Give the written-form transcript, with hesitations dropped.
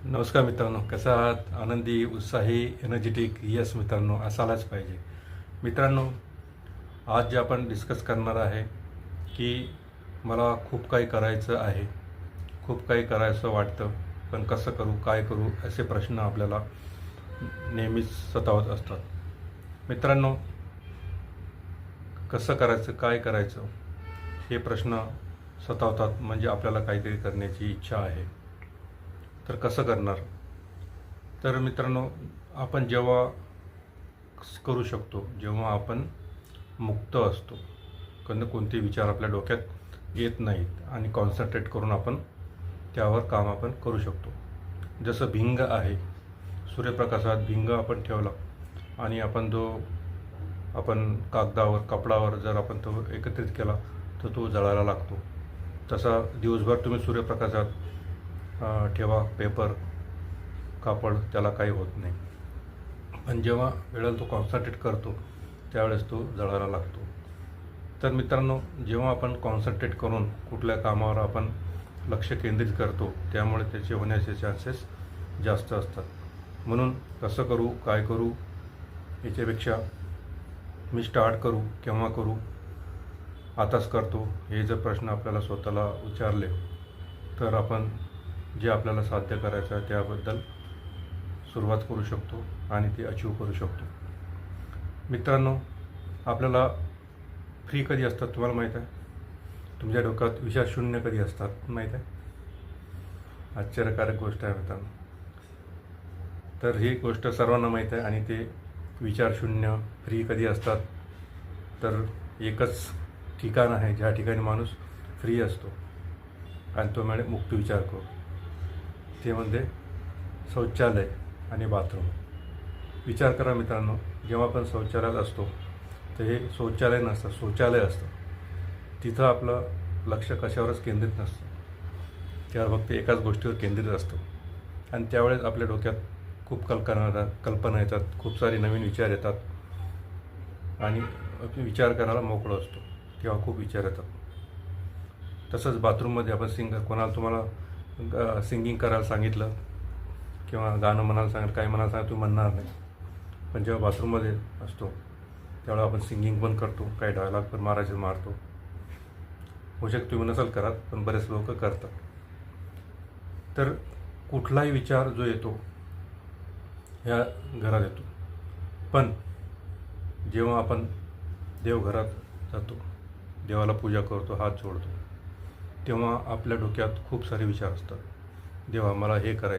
नमस्कार मित्रांनो, कसा आहात? आनंदी, उत्साही, एनर्जेटिक? यस मित्रांनो, असायलाच पाहिजे. मित्रांनो, आज जे आपण डिस्कस करणार आहे की मला खूप काही करायचं आहे, खूप काही करायचं वाटतं, पण कसं करू, काय करू, असे प्रश्न आपल्याला नेहमीच सतावत असतात. मित्रांनो, कसं करायचं, काय करायचं, हे प्रश्न सतावतात. म्हणजे आपल्याला काहीतरी करण्याची इच्छा आहे, तर कसं करणार? तर मित्रांनो, आपण जेव्हा करू शकतो, जेव्हा आपण मुक्त असतो, कोणते विचार आपल्या डोक्यात येत नाहीत आणि कॉन्सन्ट्रेट करून आपण त्यावर काम आपण करू शकतो. जसं भिंग आहे, सूर्यप्रकाशात भिंग आपण ठेवला आणि आपण कागदावर, कपडावर जर आपण तो एकत्रित केला तर तो जळायला लागतो. तसा दिवसभर तुम्ही सूर्यप्रकाशात ठेवा पेपर, कापड, त्याला काही होत नाही. पण जेव्हा वेळेला तो कॉन्सन्ट्रेट करतो त्यावेळेस तो जळायला लागतो. तर मित्रांनो, जेव्हा आपण कॉन्सन्ट्रेट करून कुठल्या कामावर आपण लक्ष केंद्रित करतो त्यामुळे त्याचे होण्याचे चान्सेस जास्त असतात. म्हणून कसं करू, काय करू याच्यापेक्षा मी स्टार्ट करू, केव्हा करू, आताच करतो, हे जर प्रश्न आपल्याला स्वतःला विचारले तर आपण जे आपल्याला साध्य करायचं आहे त्याबद्दल सुरुवात करू शकतो आणि ते अचीव करू शकतो. मित्रांनो, आपल्याला फ्री कधी असतात तुम्हाला माहीत आहे? तुमच्या डोक्यात विचार शून्य कधी असतात माहीत आहे? आश्चर्यकारक गोष्ट आहे मित्रांनो. तर ही गोष्ट सर्वांना माहीत आहे. आणि ते विचार शून्य फ्री कधी असतात? तर एकच ठिकाण आहे ज्या ठिकाणी माणूस फ्री असतो आणि तो म्हणजे मुक्त विचार करू, ते म्हणजे शौचालय आणि बाथरूम. विचार करा मित्रांनो, जेव्हा आपण शौचालयात असतो तर हे शौचालय नसतं, शौचालय असतं. तिथं आपलं लक्ष कशावरच केंद्रित नसतं, त्यावर फक्त एकाच गोष्टीवर केंद्रित असतं. आणि त्यावेळेस आपल्या डोक्यात खूप कल्पना येतात, खूप सारे नवीन विचार येतात आणि विचार करायला मोकळं असतो तेव्हा खूप विचार येतात. तसंच बाथरूममध्ये आपण कोणाला तुम्हाला सिंगिंग करायला सांगितलं किंवा गाणं म्हणायला सांगितलं, काय म्हणायला सांगितलं, तुम्ही म्हणणार नाही. पण जेव्हा बाथरूममध्ये असतो त्यावेळेला आपण सिंगिंग पण करतो, काही डायलॉग पण मारतो. होऊ शकतं तुम्ही नसाल करत, पण बरेच लोक करतात. तर कुठलाही विचार जो येतो ह्या घरात येतो, पण जेव्हा आपण देवघरात जातो, देवाला पूजा करतो, हात जोडतो, तेव्हा आपल्या डोक्यात खूप सारे विचार असतात. देवा, मला हे करायचं,